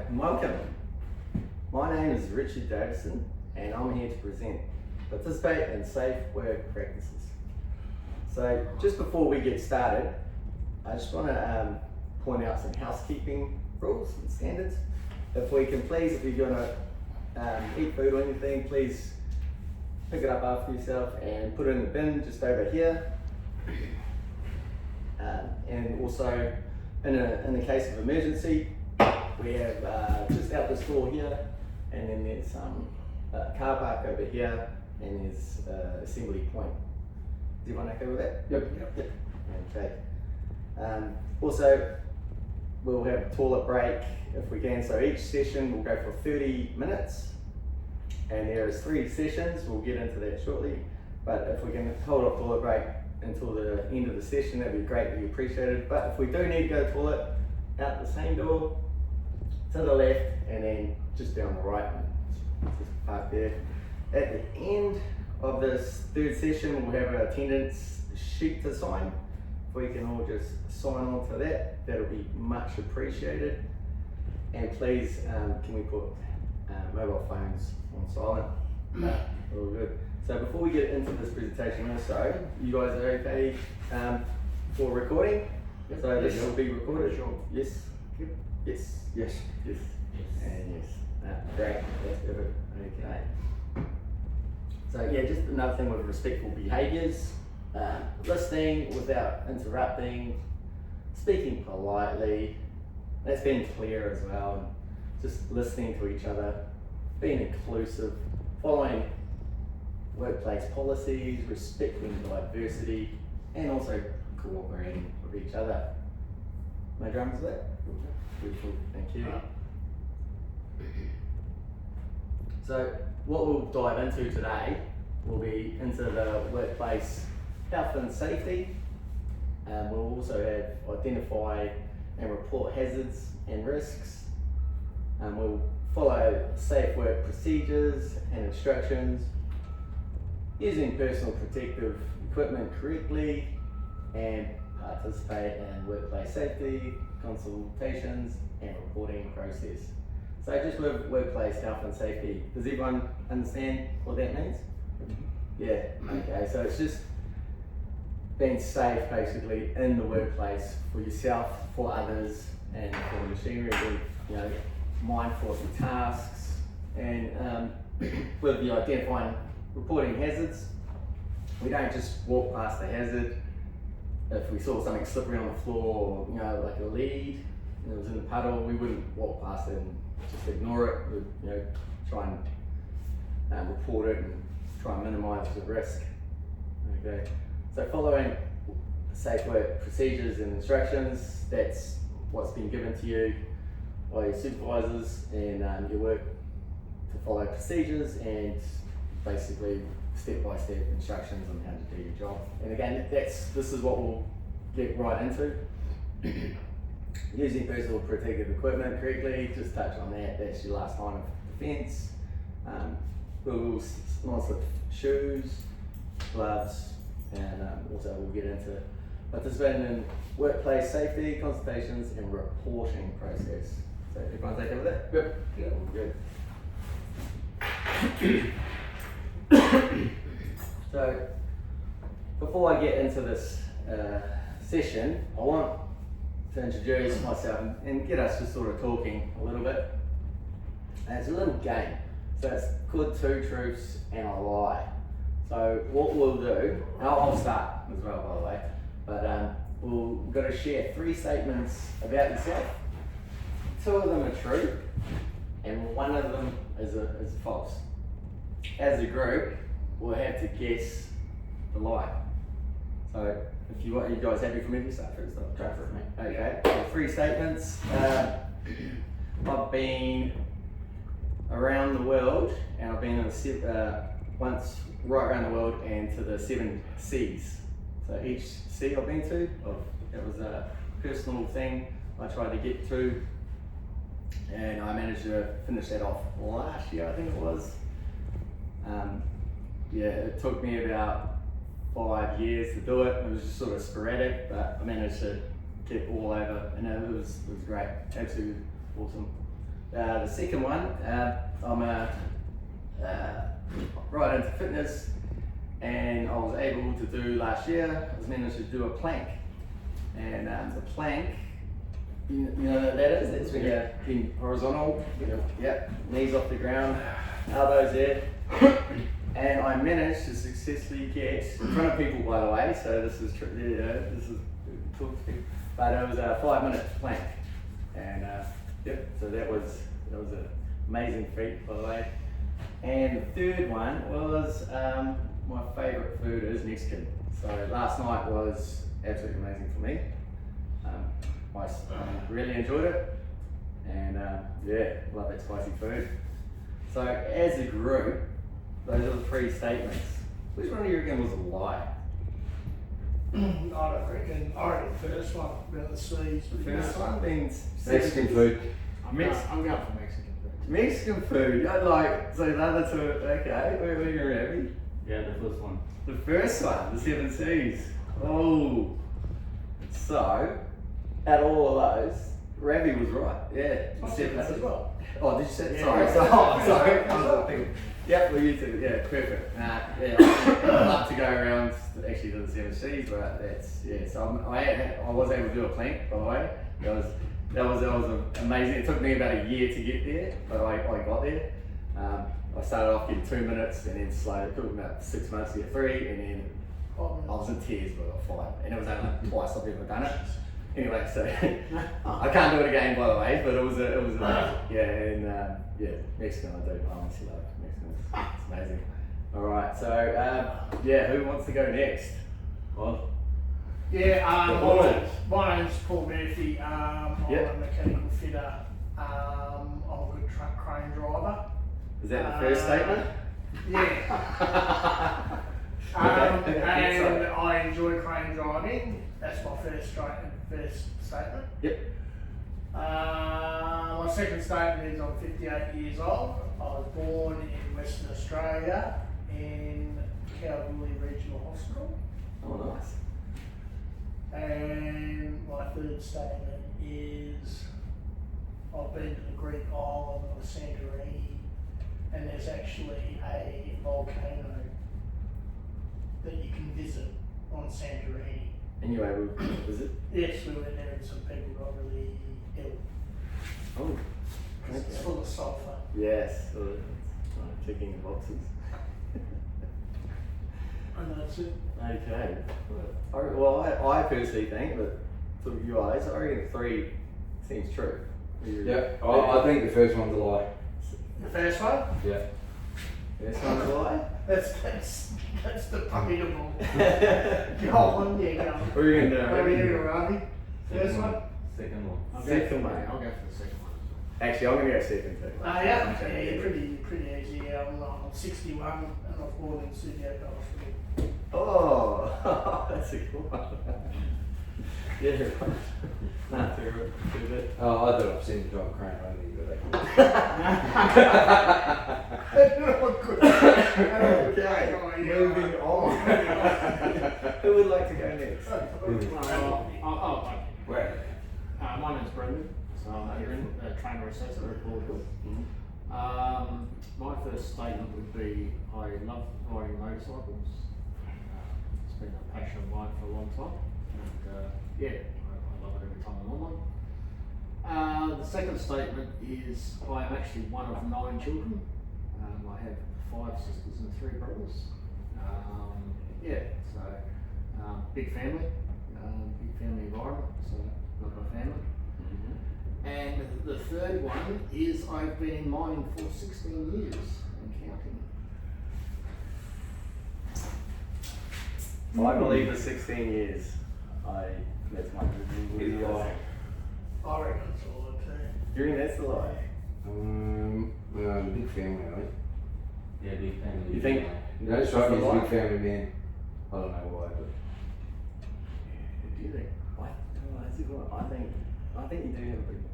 and welcome. My name is Richard Davison and I'm here to present Participate in Safe Work Practices. So just before we get started, I just want to point out some housekeeping rules and standards. If we can please, if you're going to eat food or anything, please pick it up after yourself and put it in the bin just over here. And also, in the case of emergency, we have just out this door here, and then there's some car park over here, and there's assembly point. Is everyone okay with that? Yep. Okay. Also, we'll have a toilet break if we can. So each session will go for 30 minutes, and there is 3 sessions. We'll get into that shortly. But if we can hold off toilet break until the end of the session, that'd be greatly appreciated. But if we do need to go to the toilet, out the same door, to the left, and then just down the right, just park there. At the end of this 3rd session, we'll have an attendance sheet to sign. If we can all just sign on to that, that'll be much appreciated. And please, can we put mobile phones on silent? All good. So before we get into this presentation also, you guys are okay for recording? Yep. So this will be recorded? Sure. Yes? Yep. Yes? Yes. Yes. And yes. Great. That's perfect. Okay. So yeah, just another thing with respectful behaviours. Listening without interrupting, speaking politely, that's being clear as well, and just listening to each other, being inclusive, following workplace policies, respecting diversity, and also cooperating with each other. No dramas with that? Beautiful, thank you. So what we'll dive into today will be into the workplace health and safety. We'll also have identify and report hazards and risks. We'll follow safe work procedures and instructions, using personal protective equipment correctly, and participate in workplace safety, consultations, and reporting process. So just with workplace health and safety, does everyone understand what that means? Yeah, okay, so it's just being safe basically in the workplace for yourself, for others, and for the machinery, being mindful of your tasks, and with the identifying reporting hazards. We don't just walk past the hazard. If we saw something slippery on the floor, or like a lead, and it was in the puddle, we wouldn't walk past it and just ignore it. We'd try and report it and try and minimise the risk. Okay, so following safe work procedures and instructions, that's what's been given to you by your supervisors, and your work to follow procedures and basically step-by-step instructions on how to do your job. And again, this is what we'll get right into. Using personal protective equipment correctly, just touch on that. That's your last line of defense. Goggles, non-slip shoes, gloves, and also we'll get into participating in workplace safety, consultations, and reporting process. So everyone's okay with that? Yep. Yeah, all good. So before I get into this session, I want to introduce myself and get us just sort of talking a little bit. And it's a little game. So it's called 2 Truths and a Lie. So what we'll do, and I'll start as well by the way, but we're going to share 3 statements about yourself. 2 of them are true, and 1 of them is false. As a group, we'll have to guess the lie. So if you guys happy for me to start first? I'll try for it, mate. Okay, so 3 statements. I've been around the world, and I've been once right around the world and to the 7 seas. So each sea I've been to, it was a personal thing I tried to get to, and I managed to finish that off last year, I think it was. Yeah, it took me about 5 years to do it. It was just sort of sporadic, but I managed to get all over, and it was great, absolutely awesome. The second one, I'm right into fitness, and I was able to do last year. I was managed to do a plank, and the plank, you know what that is? That's when you're in horizontal. Yep, knees off the ground, elbows there. And I managed to successfully get in front of people, by the way. So this is this is talk to people. But it was a 5-minute plank, and yep. So that was an amazing feat, by the way. And the third one was my favourite food is Mexican. So last night was absolutely amazing for me. I really enjoyed it, and yeah, love that spicy food. So as a group, those are the 3 statements. Which one do you reckon was a lie? I don't reckon. I reckon the first one about the seas. The first one being Mexican food. I'm going for Mexican food. Mexican food. I like, so the other two, okay, where are you, Ravi? Yeah, the first one. The first one, the 7 Seas. Oh. So, out of all of those, Ravi was right. Yeah, the I said 7 that Seas. as well. Oh, did you say? Yeah. Sorry, sorry. I was thinking. Yep, well, you too. Yeah, perfect. Yeah, I'd love to go around actually to the 7 Seas, but that's, yeah. So I was able to do a plank, by the way. That was amazing. It took me about a year to get there, but I got there. I started off getting 2 minutes, and then slowly, it took me about 6 months to get 3, and then I was in tears, but I got 5. And it was only twice I've ever done it. Anyway, so I can't do it again, by the way, but it was yeah, and yeah, Mexican I do. I honestly love Mexican. It's amazing. All right, so yeah, who wants to go next? Well, Yeah, my name's Paul Murphy. I'm Yep. a mechanical fitter. I'm a good truck crane driver. is that the first statement? Yeah. Okay. And I enjoy crane driving. That's my first statement. Yep. My second statement is I'm 58 years old. I was born in Western Australia in Kalgoorlie Regional Hospital. Oh, nice. And my third statement is I've been to the Greek island of Santorini, and there's actually a volcano that you can visit on Santorini. And you able to visit? Yes, we went there and some people got really ill. Oh, It's okay. full of sulphur. Yes. So it's ticking the boxes. And that's it. Okay. Well, I personally think that for you guys, I reckon 3 seems true. Yeah, I think the first one's a lie. The first one? Yeah. This one's a lie. That's debatable. Go on, yeah, go on. We're in there. Over here, Ravi. First one? Second one. Second one. I'll go for the second one. Actually, I'm gonna go second too. Yeah, pretty easy. Yeah, I'm 61 and I was born in Subiaco Hospital. Oh, that's a good one. Yeah, right. Nah, too good. Oh, I thought I've seen you drive a crane, I don't think you got Okay, moving on. Who would like to go next? Where? My name's Brendan, so I'm a trainer assessor at Broad Hill. My first statement would be I love riding motorcycles. It's been a passion of mine for a long time, and yeah, I love it every time I'm on one. The second statement is I am actually one of 9 children. I have 5 sisters and 3 brothers. Yeah, so big family environment, so love my family. And the third one is I've been in mining for 16 years and counting. I believe the 16 years. That's my Is a lie. I reckon it's all the two. You reckon that's the lie? Big family, I think. Yeah, big family. You think? You don't strike me as a Lie? big family man. I don't know why, but. Do you think? That's a good one. I think you do have a big one.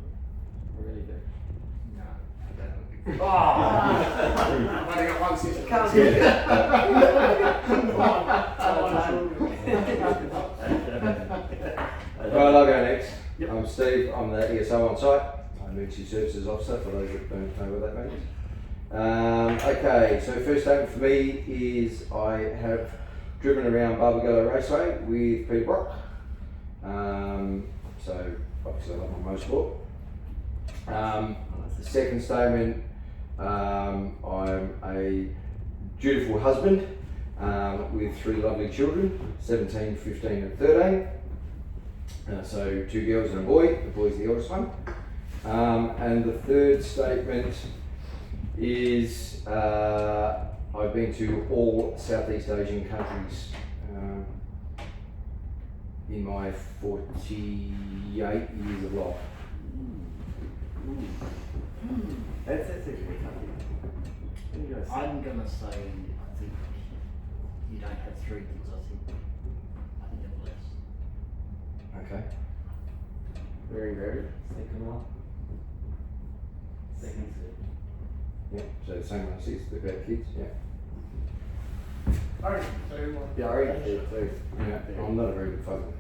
I really do. No, I don't know. Oh! I've only got one sister. Can't get it. Right, I'll go next. Yep. I'm Steve, I'm the ESO on site. emergency services officer, for those that don't know what that means. Okay, so first statement for me is I have driven around Barbagallo Raceway with Peter Brock. So obviously I love my motorsport. The second statement, I'm a dutiful husband with 3 lovely children, 17, 15 and 13. So 2 girls and a boy, the boy's the eldest one. And the third statement is I've been to all Southeast Asian countries in my 48 years of life. That's actually funny. What do you guys say? I'm gonna say, I think you don't have 3 kids, I think you have less. Okay. Very, very. Second one. Second set. Yeah, so the same one as this, about kids, yeah. I reckon 2 one. Yeah, I read it too. Yeah, I'm not a very good father,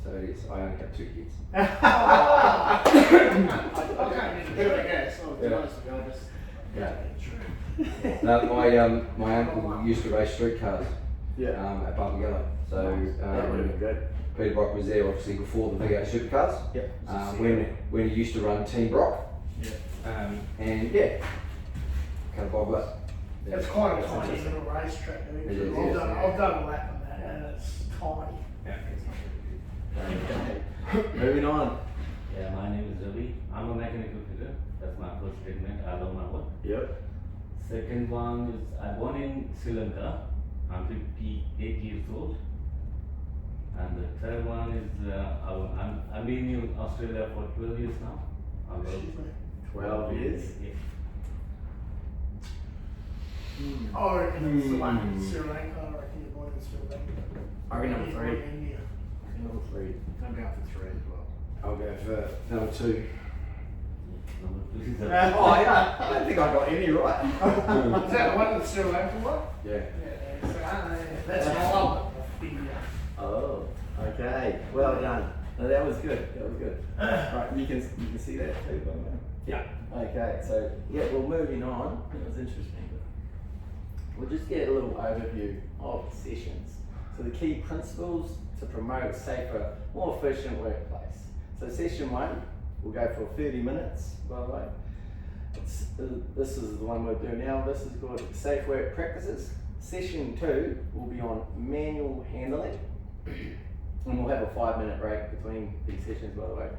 so it is, I only have 2 kids. I can't even do it, I guess. To be Yeah. honest with you, I just. Yeah. No, my uncle used to race street cars Yeah. at Barbagallo, so That would have been good. Peter Brock was there obviously before the V8 supercars. Yep. When he used to run Team Brock, Yeah. and yeah, kind of bob up. It's quite a tiny little racetrack. It is, I've yes. done a lap on that and it's tiny. Okay. Moving on. Yeah, my name is Ravi. I'm a mechanical fitter. That's my first statement. I love my work. Yep. Second one is I born in Sri Lanka. I'm 58 years old. And the third one is I've been in Australia for 12 years now. I love Excuse me. 12 years. Yeah. I reckon it's the one in Sri Lanka. I reckon you're born in Sri Lanka. I reckon number You're born 3. in India. Number 3. I'm going for 3 as well. I'll go for number 2. Number 2 is Oh, yeah. I don't think I got any right. Is that the one in Sri Lanka one? Yeah. Yeah, that's my love of India. Oh, okay. Well done. No, that was good. That was good. Right, you can see that too, by the way. Yeah. Okay, so yeah, well, moving on. It was interesting. We'll just get a little overview of sessions. So the key principles to promote a safer, more efficient workplace. So session 1, we'll go for 30 minutes, by the way. This is the one we're doing now. This is called Safe Work Practices. Session 2 will be on manual handling. And we'll have a 5-minute break between these sessions, by the way.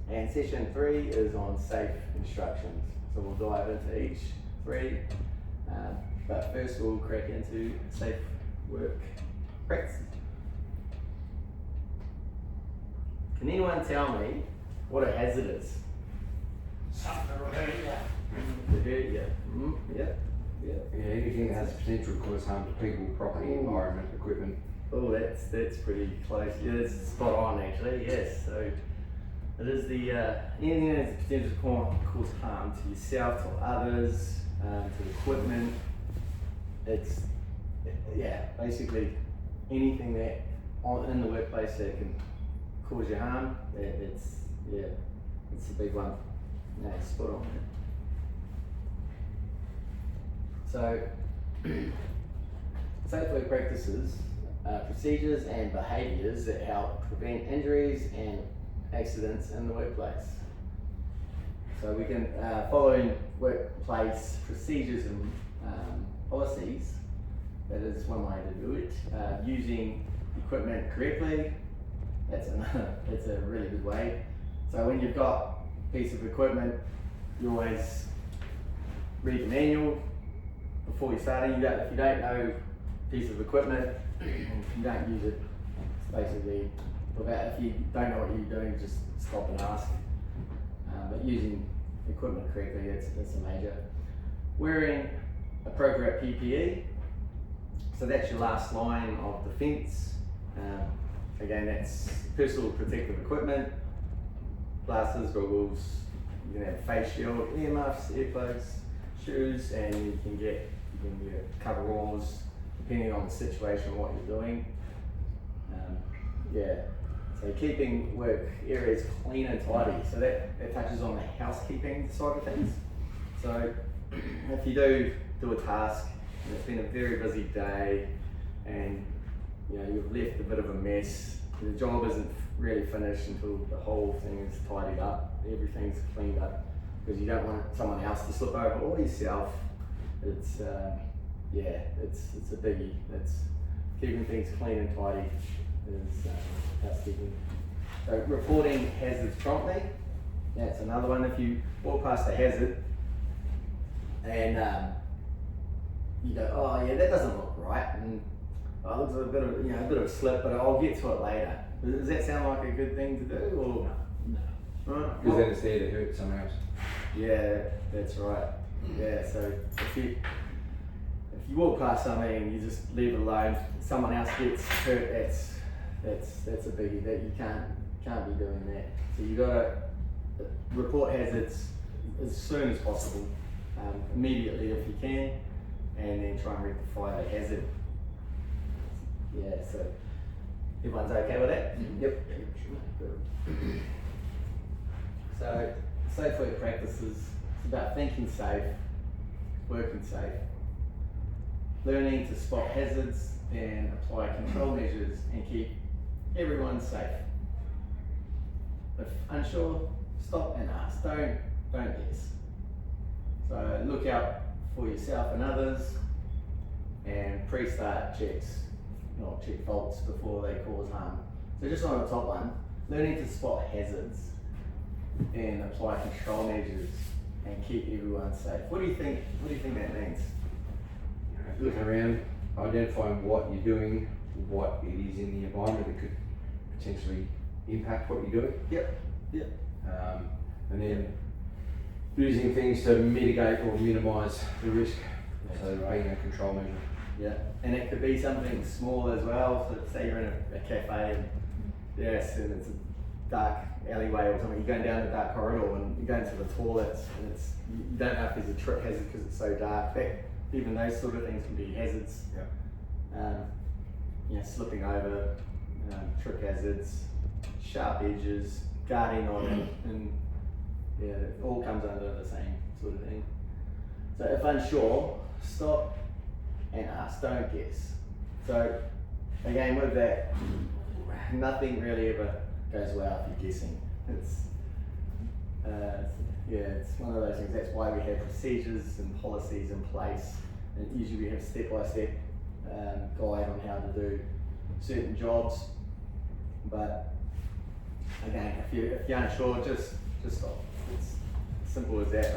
And session 3 is on safe instructions. So we'll dive into each 3. But first we'll crack into safe work practices. Can anyone tell me what a hazard is? Something that'll hurt you. To hurt you? Yeah. Yeah. Yeah, anything that has potential to cause harm to people, property, environment, equipment. Oh, that's pretty close. Yeah, that's spot on actually. Yes. So it is the anything that has the potential to cause harm to yourself, to others, to the equipment. It's basically anything that in the workplace that can cause you harm. It's a big one. No, it's spot on. So safe work practices. Procedures and behaviours that help prevent injuries and accidents in the workplace. So we can, following workplace procedures and policies, that is one way to do it. Using equipment correctly, that's a really good way. So when you've got a piece of equipment, you always read the manual before you start. If you don't know a piece of equipment, and you don't use it, it's basically, if you don't know what you're doing, just stop and ask. But using equipment correctly, it's a major. Wearing appropriate PPE, so that's your last line of defence. Again, that's personal protective equipment, glasses, goggles, you can have a face shield, earmuffs, earplugs, shoes, and you can get coveralls, depending on the situation, what you're doing. So keeping work areas clean and tidy. So that touches on the housekeeping side of things. So if you do a task and it's been a very busy day and you've left a bit of a mess, the job isn't really finished until the whole thing is tidied up, everything's cleaned up, because you don't want someone else to slip over or yourself. It's it's a biggie. It's keeping things clean and tidy is housekeeping. So reporting hazards promptly, that's another one. If you walk past a hazard and you go, oh yeah, that doesn't look right, and it looks like a bit of a slip, but I'll get to it later. Does that sound like a good thing to do, or No. right? Because then it's there to hurt someone else. Yeah, that's right. Yeah, so if you walk past something and you just leave it alone, someone else gets hurt, that's a biggie. That you can't be doing that. So you gotta report hazards as soon as possible, immediately if you can, and then try and rectify the hazard. Yeah, so everyone's okay with that? Yep. Good. So safe work practices, it's about thinking safe, working safe, learning to spot hazards and apply control measures and keep everyone safe. If unsure, stop and ask. Don't guess. So look out for yourself and others, and pre-start checks, check faults before they cause harm. So just on the top one, learning to spot hazards and apply control measures and keep everyone safe. What do you think that means? Looking around, identifying what you're doing, what it is in the environment that could potentially impact what you're doing. Yep. And then using things to mitigate or minimise the risk. So being a control measure. Yeah, and it could be something small as well. So say you're in a cafe and and it's a dark alleyway or something. You're going down a dark corridor and you're going to the toilets, and you don't know if there's a trip hazard because it's so dark. Even those sort of things can be hazards. Slipping over, trip hazards, sharp edges, guarding on it, and it all comes under the same sort of thing. So if unsure, stop and ask, don't guess. So again, with that, nothing really ever goes well if you're guessing. It's one of those things. That's why we have procedures and policies in place. And usually we have step-by-step guide on how to do certain jobs. But again, if you're unsure, just stop. It's simple as that.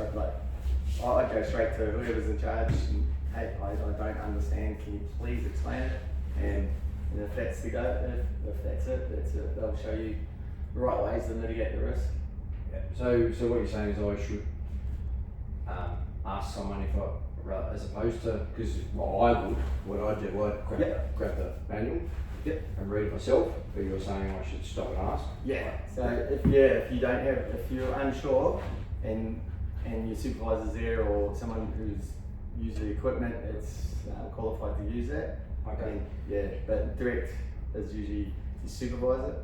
I'd go straight to whoever's in charge and, hey, I don't understand, can you please explain it? And if that's the go, if that's it, they'll show you the right ways to mitigate the risk. Yeah. So what you're saying is I should ask someone as opposed to, because what I'd do, I'd grab the manual and read it myself, but you're saying I should stop and ask? Yeah, so if you're unsure and your supervisor's there or someone who's used the equipment, it's qualified to use that. Okay. But direct is usually your supervisor.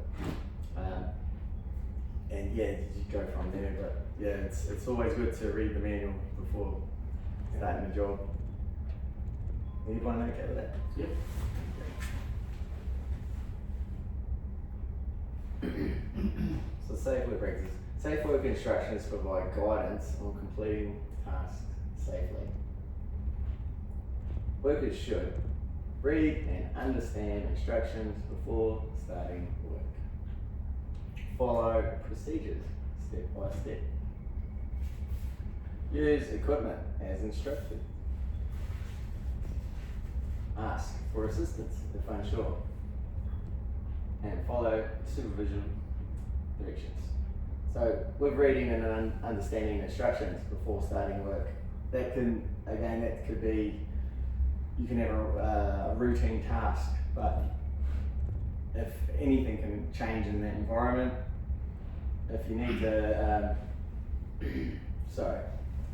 You go from there. But it's always good to read the manual before starting the job. Anyone okay with that? Yep. So safe work practices. Safe work instructions provide guidance on completing tasks safely. Workers should read and understand instructions before starting work. Follow procedures step by step. Use equipment as instructed. Ask for assistance if unsure. And follow supervision directions. So with reading and understanding instructions before starting work, that could be, you can have a routine task, but if anything can change in that environment, if you need to,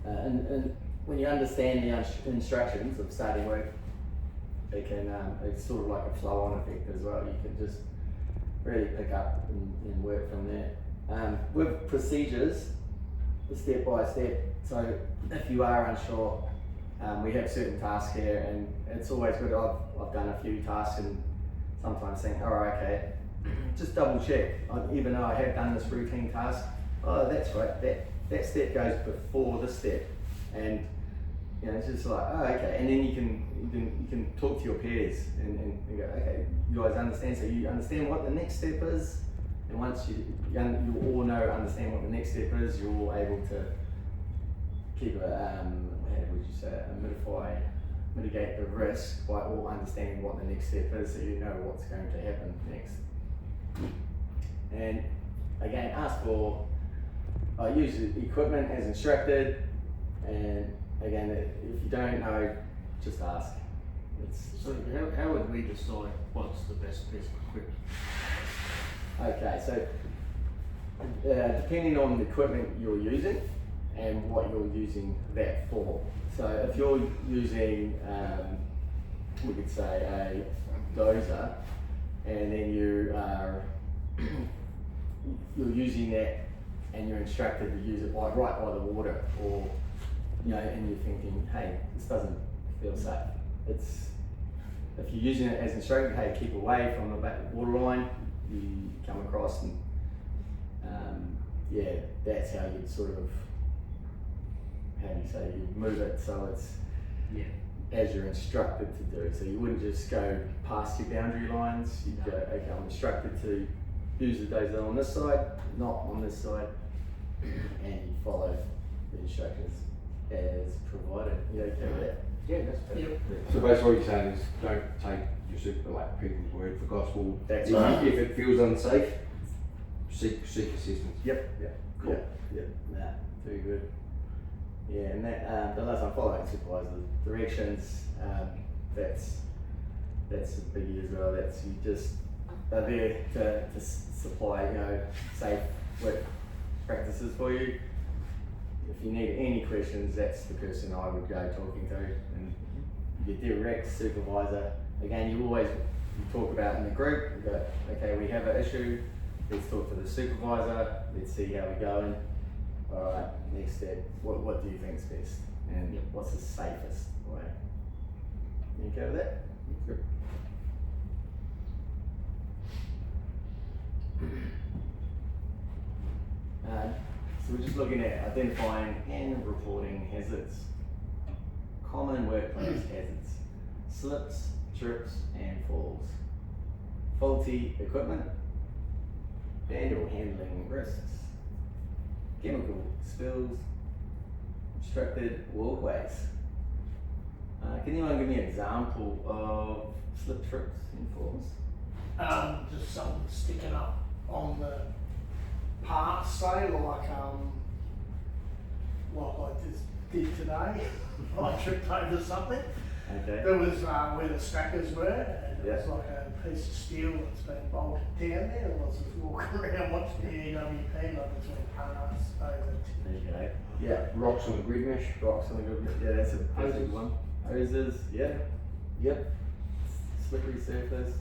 and when you understand the instructions of starting work, it's sort of like a flow-on effect as well. You can just really pick up and work from there. With procedures, step by step. So if you are unsure, we have certain tasks here, and it's always good. I've done a few tasks and sometimes think, oh, okay, just double check. Even though I have done this routine task, oh, that's right, that step goes before this step, and you know, it's just like, oh, okay, and then you can talk to your peers and go, okay, you guys understand, so you understand what the next step is, and once you all understand what the next step is, you're all able to keep mitigate the risk by all understanding what the next step is, so you know what's going to happen next. And again, use the equipment as instructed, and again, if you don't know, just ask. So how would we decide what's the best piece of equipment? Okay, so depending on the equipment you're using and what you're using that for. So if you're using, we could say a dozer, and then you're using that and you're instructed to use it right by the water, or you know, and you're thinking, hey, this doesn't feel safe. If you're using it as instructed, hey, keep away from the water line, you come across and that's how you'd sort of, you'd move it so it's as you're instructed to do. So you wouldn't just go past your boundary lines, you'd go, okay, I'm instructed to use the dozer on this side, not on this side, and you follow the instructions as provided. You okay with that? Yeah, that's perfect. So basically what you're saying is don't take your people's word for gospel. That's if, right. If it feels unsafe, seek assistance. Yep. Cool. Yep. Nah, very good. Yeah, and that the last one, following supervisor directions. That's a biggie as well. That's you just are there to supply safe work practices for you. If you need any questions, that's the person I would go talking to, and your direct supervisor. Again, you talk about in the group. You go, okay, we have an issue. Let's talk to the supervisor. Let's see how we're going. All right, next step. What do you think's best, and what's the safest way? You okay with that? Good. So we're just looking at identifying and reporting hazards. Common workplace hazards: slips, trips, and falls. Faulty equipment, manual handling risks, chemical spills, obstructed walkways. Can anyone give me an example of slip, trips, and falls? Just something sticking up on the parts, say, like I just did today. I tripped over something. Okay. There was where the stackers were, and it was Yeah. like a piece of steel that's been bolted down there. I was just walking around watching the EWP, like between parts over. Okay. Yeah. Rocks on the grid mesh. Rocks on the good. Yeah, that's a big one. Hoses. Yeah. Yep. Slippery surface.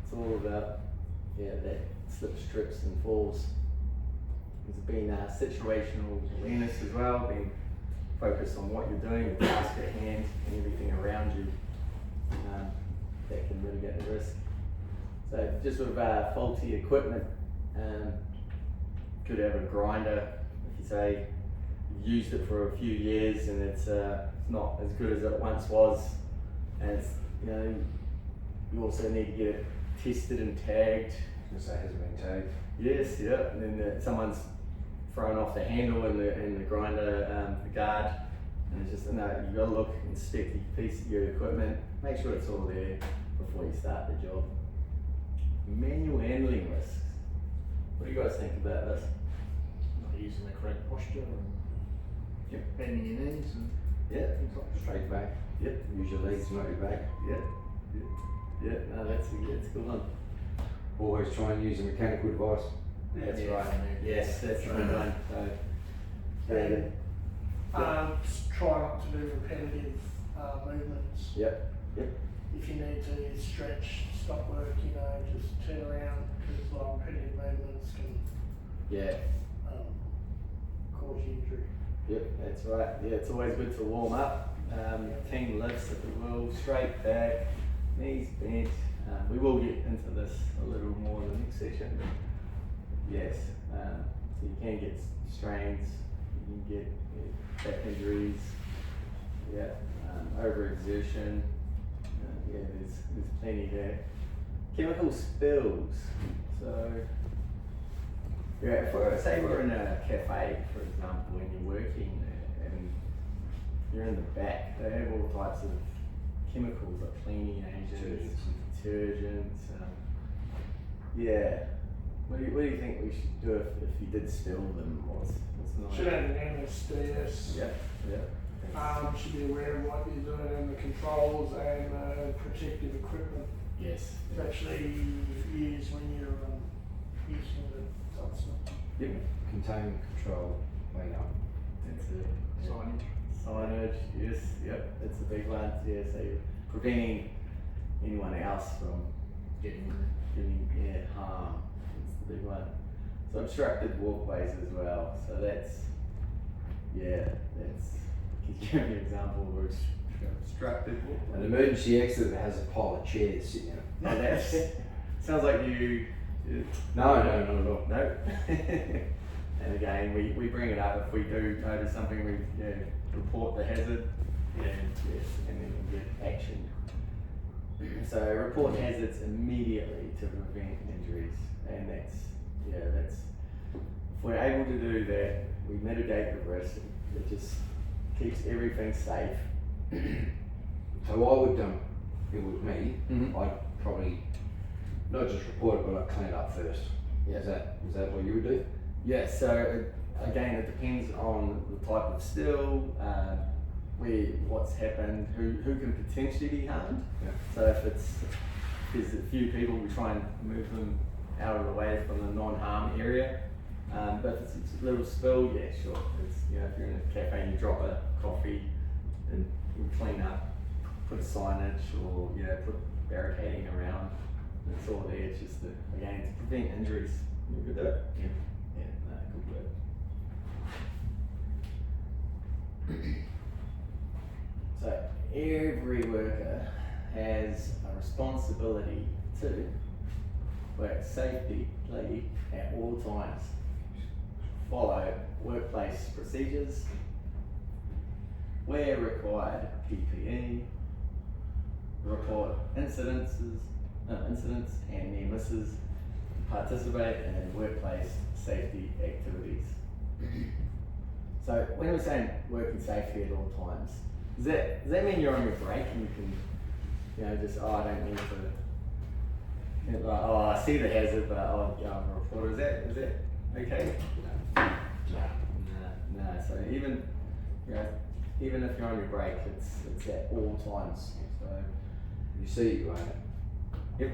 It's all about that slips, trips, and falls. There's been situational awareness as well, being focused on what you're doing, the task at hand, and everything around you that can mitigate the risk. So just with faulty equipment, could have a grinder. If you say you've used it for a few years and it's not as good as it once was, and it's, you also need to get it tested and tagged. So it hasn't been tagged. Yes, yeah, and then someone's thrown off the handle in the grinder, the guard, and it's just, no, you gotta look, inspect your equipment, make sure it's all there before you start the job. Manual handling risks. What do you guys think about this? Not using the correct posture and bending your knees and Yeah, things like that. Straight back. Yep. Use your legs, not your back. Yeah, no, that's a good one. Always try and use a mechanical device. That's Yeah. right. Yes, that's a good one. So, And try not to do repetitive movements. Yep. if you need to stretch, stop work, you know, just turn around because like repetitive movements can Yeah. cause you injury. Yep, that's right. Yeah, it's always good to warm up. Team lifts if we will, straight back, knees bent. We will get into this a little more in the next session, but yes, so you can get strains, you can get back injuries, yeah, overexertion, yeah, there's plenty there. Chemical spills, so yeah, if say we're in a cafe, for example, and you're working and you're in the back, they have all types of chemicals like cleaning agents, detergents. Yeah. What do you think we should do if you did spill them? What's not? Should have an MSDS. Yeah. Should be aware of what you're doing and the controls and protective equipment Yes. to actually use when you're using the substance. Yep. Containment control, cleanup. That's it. Yeah. Signage. Signage, yes, yep, that's a big one. Yeah, so you're preventing anyone else from getting harm. That's the big one. So obstructed walkways as well. So that's can you give me an example of obstructed walkway? An emergency exit that has a pile of chairs sitting in it. No, that's sounds like you. No, not at all. No. And again, we bring it up if we do notice something. We report the hazard. Yes, and then we get action. So report hazards immediately to prevent injuries, and that's if we're able to do that, we mitigate the risk. It just keeps everything safe. So I would, if it was me, I'd probably not just report it, but I'd clean it up first. Yeah. Is that what you would do? Yeah, so again, it depends on the type of spill, what's happened, who can potentially be harmed. Yeah. So if there's a few people, we try and move them out of the way from the non-harm area. But if it's a little spill, yeah, sure. It's, if you're in a cafe and you drop a coffee, and you clean up, put signage or put barricading around. It's all there. It's just again to prevent injuries. You good at that? Yeah, good work. So every worker has a responsibility to work safely at all times, follow workplace procedures, where required PPE, report incidents and near misses, participate in workplace safety activities. So when we're saying working safely at all times, does that mean you're on your break and you can, just I don't need to, like, I see the hazard, but I'll report. Is that okay? No. So even if you're on your break, it's at all times. So You see it, you own it.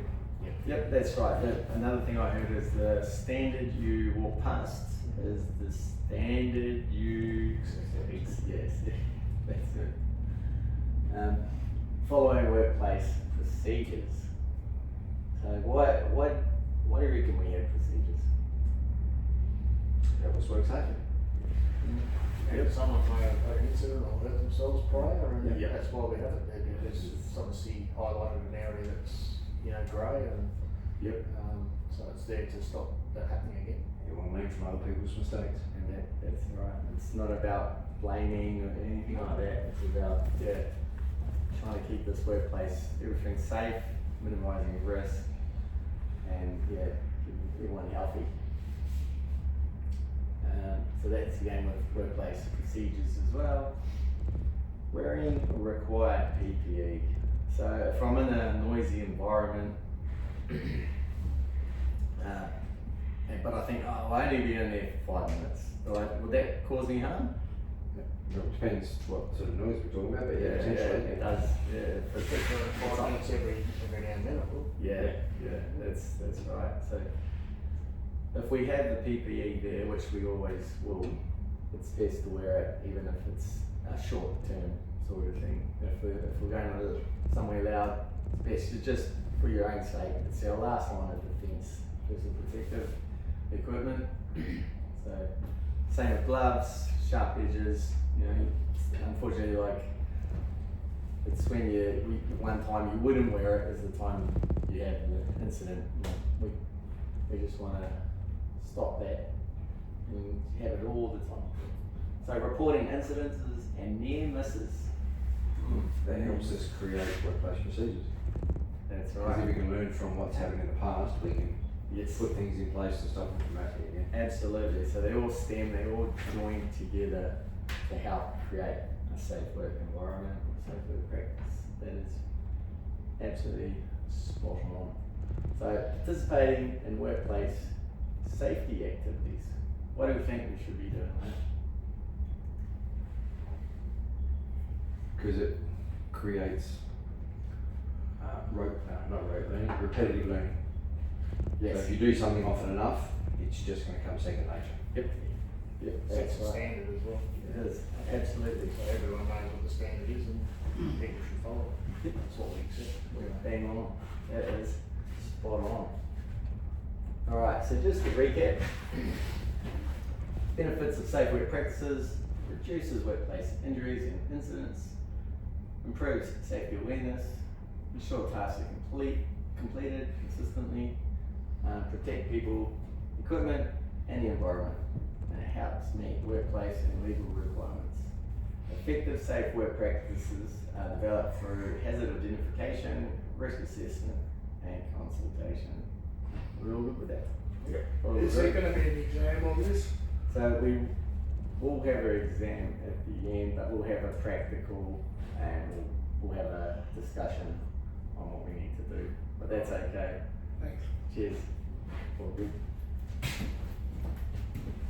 Yep, that's right. Another thing I heard is the standard you walk past is the standard you yes, that's it. Following workplace procedures. So what do you reckon we have procedures? That was work safety. If someone may have had an incident or hurt themselves prior, and Yeah. that's why we have it there, because it's obviously highlighted an area that's, grey, and Yep. so it's there to stop that happening again. You want to learn from other people's mistakes. And that's right. It's not about blaming or anything like that. It's about trying to keep this workplace, everything safe, minimising risk, and keeping everyone healthy. So that's again with workplace procedures as well. Wearing required PPE. So if I'm in a noisy environment, but I think I'll only be in there for 5 minutes. Would that cause me harm? It depends what sort of noise we're talking about, but yeah, potentially. it does. Yeah, for sure. 5 minutes every now and then, I thought. Yeah, that's right. So if we have the PPE there, which we always will, it's best to wear it even if it's a short term sort of thing. If we're going somewhere loud, it's best to just for your own sake. It's our last line of defence. There's a protective equipment. So same with gloves, sharp edges. You know, unfortunately, like it's when one time you wouldn't wear it is the time you have the incident. We just want to stop that and have it all the time. So reporting incidences and near misses. That helps us create workplace procedures. That's Because right. if we can learn from what's happened in the past, we can Yes. put things in place to stop them from happening again. Absolutely. So they all stem, they all join together to help create a safe work environment, a safe work practice. That is absolutely spot on. So participating in workplace safety activities. What do we think we should be doing? Because it creates repetitive learning. So if you do something often enough, it's just going to come second nature. Yep. Yep. Sets That's a right. standard as well. It is. Absolutely. So everyone knows what the standard is and people should follow it. That's what we accept. Bang on. That is spot on. Alright, so just to recap, benefits of safe work practices: reduces workplace injuries and incidents, improves safety awareness, ensure tasks are completed consistently, protect people, equipment and the environment, and it helps meet workplace and legal requirements. Effective safe work practices are developed through hazard identification, risk assessment and consultation. We're all good with that? All Is good? there gonna be an exam on this? So we will have an exam at the end, but we'll have a practical and we'll have a discussion on what we need to do. But that's okay. Thanks. Cheers. All good.